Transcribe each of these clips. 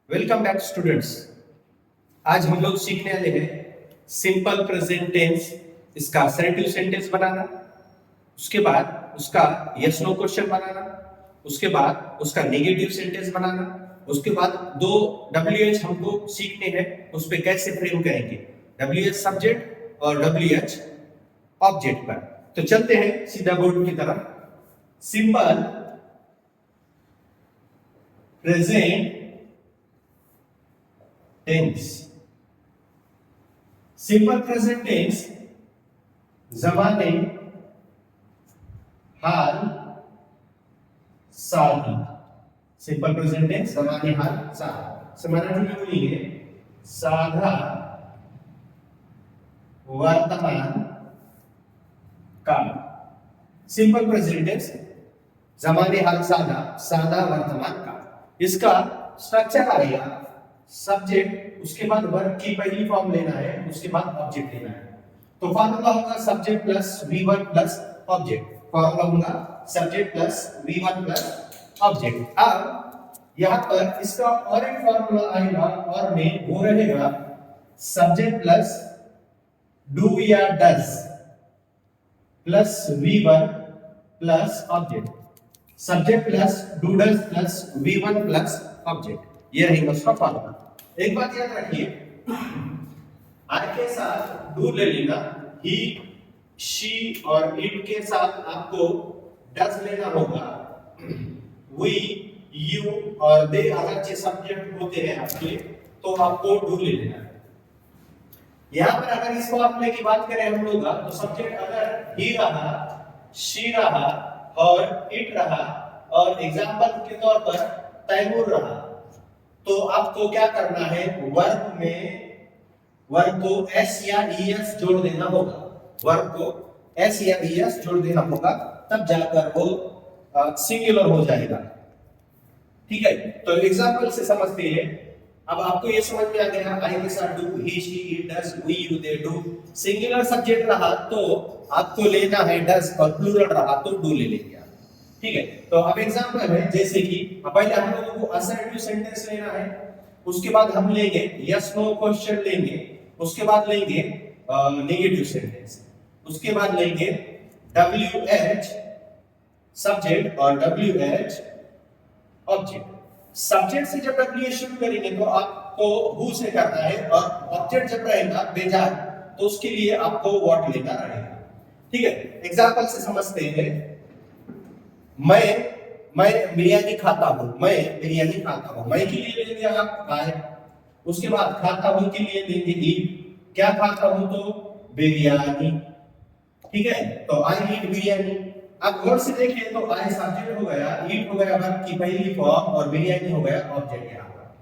Welcome back students. आज हम लोग सीखने वाले हैं सिंपल प्रेजेंट टेंस, इसका असर्टिव सेंटेंस बनाना, उसके बाद उसका यस नो क्वेश्चन बनाना, उसके बाद उसका नेगेटिव सेंटेंस बनाना, उसके बाद दो WH हमको सीखने हैं, उस पे कैसे फ्रेम करेंगे, WH सब्जेक्ट और WH ऑब्जेक्ट पर। तो चलते हैं सीधा बोर्ड की तरफ। Simple present tense, simple present tense जमाने हाल साल। सिंपल प्रेजेंट टेंस जमाने हाल साल। मराठी में बोलेंगे साधा वर्तमान काल। सिंपल प्रेजेंट टेंस जमाने हाल साधा, साधा वर्तमान काल। इसका स्ट्रक्चर आएगा सब्जेक्ट, उसके बाद वर्ब की पहली फॉर्म लेना है, उसके बाद ऑब्जेक्ट लेना है। तो फॉर्मूला होगा subject plus V1 plus object. Formula होगा subject plus V1 plus object. अब यहां पर इसका और एक फॉर्मूला आएगा और में वो रहेगा सब्जेक्ट प्लस डू या does plus V1 plus object. Subject plus do does plus V1 plus object, ये रहेगा उसका फॉर्मूला। एक बात याद रखिए, आई के साथ डू ले लेना, ही शी और इट के साथ आपको डज लेना होगा, वी यू और दे अगर जो सब्जेक्ट होते हैं आपके तो आपको डू ले लेना है। यहां पर अगर इस फॉर्मूले की बात करें हम लोग, तो सब्जेक्ट अगर ही रहा, शी रहा और इट रहा और एग्जांपल के तौर पर तैमूर रहा, तो आपको क्या करना है, वर्ब में वर्ब को एस या ईएस जोड़ देना होगा। वर्ब को एस या ईएस जोड़ देना होगा, तब जाकर वो सिंगुलर हो जाएगा। ठीक है, तो एग्जांपल से समझते हैं। अब आपको ये समझ में आ गया, आई के साथ do, he she it does we you they do. Singular subject रहा तो आपको लेना है डज और प्लूरल रहा तो डू ले लेंगे। ठीक है, तो अब एग्जांपल है जैसे कि पहले हम लोगों को असर्टिव सेंटेंस लेना है, उसके बाद हम लेंगे यस नो क्वेश्चन लेंगे, उसके बाद लेंगे नेगेटिव सेंटेंस, उसके बाद लेंगे WH सब्जेक्ट और WH ऑब्जेक्ट। सब्जेक्ट से जब WH शुरू करेंगे तो आपको हु से करना है, और ऑब्जेक्ट जब रहेगा बेजार तो उसके लिए आपको व्हाट लेना रहेगा। ठीक है, एग्जांपल से समझते हैं। मैं बिरयानी खाता हूं, मैं बिरयानी खाता हूं। मैं के लिए लेंगे आप आई, उसके बाद खाता हूं के लिए लेंगे ईट। क्या खाता हूं तो बिरयानी। ठीक है, तो आई ईट बिरयानी। अब गौर से देखिए तो आई सब्जेक्ट हो गया, ईट हो गया वर्ब की पहली फॉर्म और बिरयानी हो गया ऑब्जेक्ट यहां पर।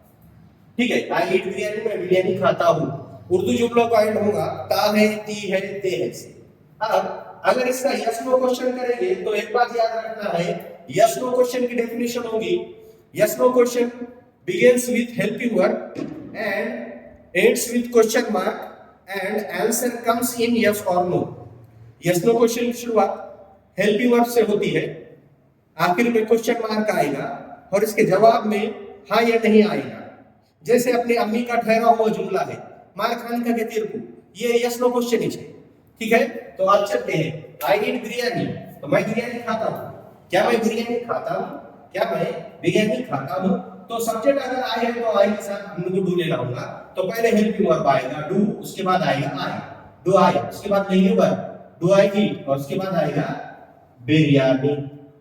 ठीक है, आई ईट बिरयानी, मैं बिरयानी खाता हूं। उर्दू जुमलों का एंड होगा ता है, ती है, ते है से। अब अगर इसका यस नो क्वेश्चन करेंगे तो एक बात याद रखना है, यस नो क्वेश्चन की डेफिनेशन होगी, yes no question begins with helping verb and ends with question mark and answer comes in yes or no। Yes no question की शुरुआत हेल्पिंग वर्ब से होती है, आखिर में क्वेश्चन मार्क आएगा और इसके जवाब में हाँ या नहीं आएगा। जैसे अपनी अम्मी का ठहरा हुआ जुमला है, मार खान का तेरे को, ये यस नो क्वेश्चन ही है। ठीक है, तो आप चलते हैं, आई ईट बिरयानी, तो मैं बिरयानी खाता हूं। क्या मैं बिरयानी खाता हूं? क्या मैं बिरयानी खाता हूं? तो सब्जेक्ट अगर आई है तो आई के साथ हम लोग को डू लेना होगा। तो पहले हेल्पिंग वर्ब आएगा डू, उसके बाद आएगा आई, डू आई, उसके बाद लेंगे वर्ब डू आई ईट और उसके बाद आएगा बिरयानी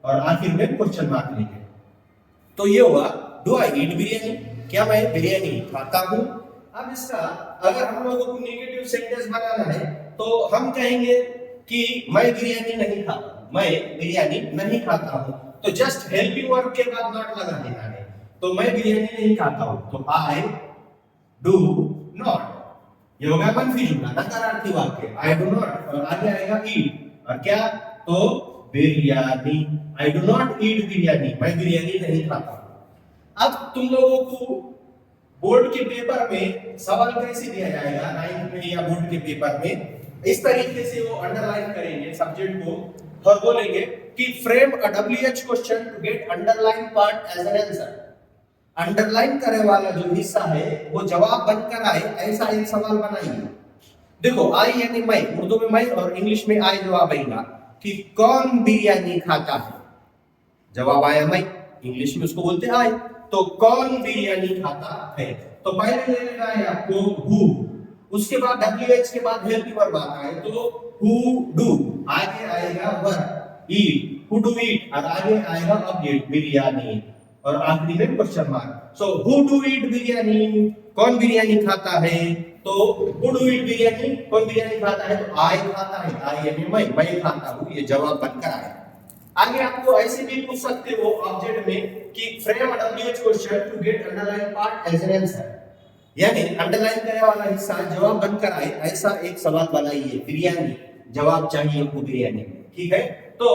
और आखिर में क्वेश्चन मार्क लेंगे। तो ये हुआ डू आई ईट बिरयानी, क्या मैं बिरयानी खाता हूं। अब इसका अगर हम लोगों को नेगेटिव सेंटेंस बनाना है तो हम कहेंगे कि मैं बिरयानी नहीं खाता, मैं बिरयानी नहीं खाता हूं। तो जस्ट हेल्पिंग वर्ब के बाद नॉट लगा देना है, तो मैं बिरयानी नहीं खाता हूं तो आई डू नॉट। ये हो गया मनफी जुमला, नकारात्मक वाक्य, आई डू नॉट और आगे आएगा ईट और क्या तो biryani, I do not eat biryani, मैं बिरयानी नहीं खाता। अब तुम लोगों को बोर्ड के पेपर में सवाल कैसे दिया जाएगा, 9th में या बोर्ड के पेपर में, इस तरीके से वो अंडरलाइन करेंगे सब्जेक्ट को और बोलेंगे कि frame a WH question to get underline part as an answer. Underline करे वाला जो हिस्सा है वो जवाब बनकर आए, ऐसा एक सवाल बनाइए। देखो आई यानी मैं, उर्दू में मैं और इंग्लिश में आई जवाब आएगा कि कौन बिरयानी खाता है, जवाब आया मैं, इंग्लिश में उसको बोलते हैं आई। तो कौन बिरयानी खाता है, तो पहले ले लेना है आपको हु, उसके बाद WH के बाद हेल्पिंग वर्ब आता है तो हु डू, आगे आएगा वर्ब ईट, हु डू ईट, और आगे आएगा ऑब्जेक्ट बिरयानी, और आखिरी में question mark. So who do ईट बिरयानी, कौन बिरयानी खाता है, तो हु डू ईट बिरयानी, कौन बिरयानी खाता है, तो आई खाता है, आई यानी मैं खाता हूं, ये जवाब बनकर आएगा। आगे आपको ऐसे भी पूछ सकते हो ऑब्जेक्ट में कि frame WH question to get underline part as an answer, यानी अंडरलाइन करने वाला हिस्सा जवाब बनकर आए, ऐसा एक सवाल बनाइए। बिरयानी, जवाब चाहिए हमको बिरयानी, ठीक है। तो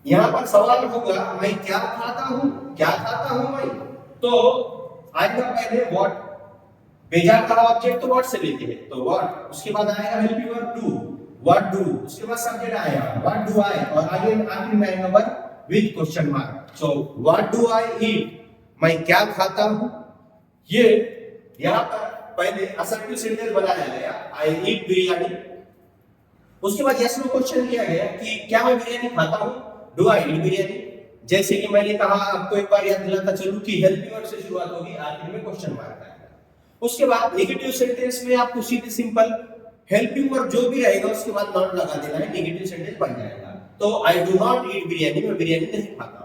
यहाँ पर सवाल होगा मैं क्या खाता हूँ, क्या खाता हूँ मैं, तो आएगा पहले व्हाट, भेजा का ऑब्जेक्ट तो व्हाट से लेते हैं, तो व्हाट, उसके बाद आएगा helping verb do, what do, उसके बाद सब्जेक्ट आएगा व्हाट डू आई, और आगे आखिर में आएगा verb with question mark. So what do I eat, मैं क्या खाता हूँ, ये यहाँ पर पहले असर्टिव सेंटेंस बनाया गया आई ईट बिरयानी, उसके बाद यस नो क्वेश्चन किया गया कि क्या मैं बिरयानी खाता हूँ, डू आई ईट बिरयानी। जैसे कि मैंने कहा आपको एक बार याद दिलाता चलूं कि हेल्पिंग वर्ब से शुरुआत होगी, आखिर में क्वेश्चन मार्क आएगा। उसके बाद नेगेटिव सेंटेंस में आपको सीधे सिंपल हेल्पिंग वर्ब जो भी रहेगा उसके बाद नॉट लगा देना है, नेगेटिव सेंटेंस बन जाएगा। तो I do not eat biryani, मैं बिरयानी नहीं खाता।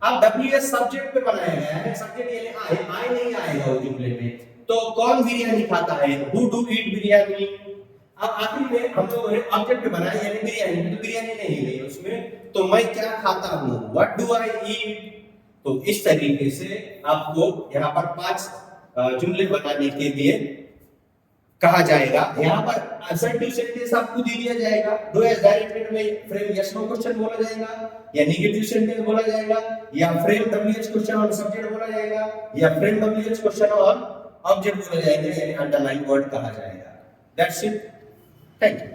अब WH सब्जेक्ट पे बनाया गया है, सब्जेक्ट यानी आई नहीं आएगा वो जुमले में, तो कौन बिरयानी खाता है, हु डू ईट बिरयानी। अब आखिर में हम लोगों ने ऑब्जेक्ट पे बनाया यानी बिरयानी, तो बिरयानी नहीं गई उसमें, तो मैं क्या खाता हूँ, व्हाट डू आई ईट। तो इस तरीके से आपको यहाँ पर 5 जुमले बनाने के लिए कहा जाएगा। यहाँ पर असर्टिव सेंटेंस आपको दे दिया जाएगा, डू एज डायरेक्टेड में फ्रेम यस नो क्वेश्चन बोला जाएगा, या नेगेटिव सेंटेंस बोला जाएगा, या फ्रेम WH क्वेश्चन और सब्जेक्ट बोला जाएगा, या फ्रेम WH क्वेश्चन और ऑब्जेक्ट बोला जाएगा, यानी अंडरलाइन वर्ड कहा जाएगा। That's it, thank you.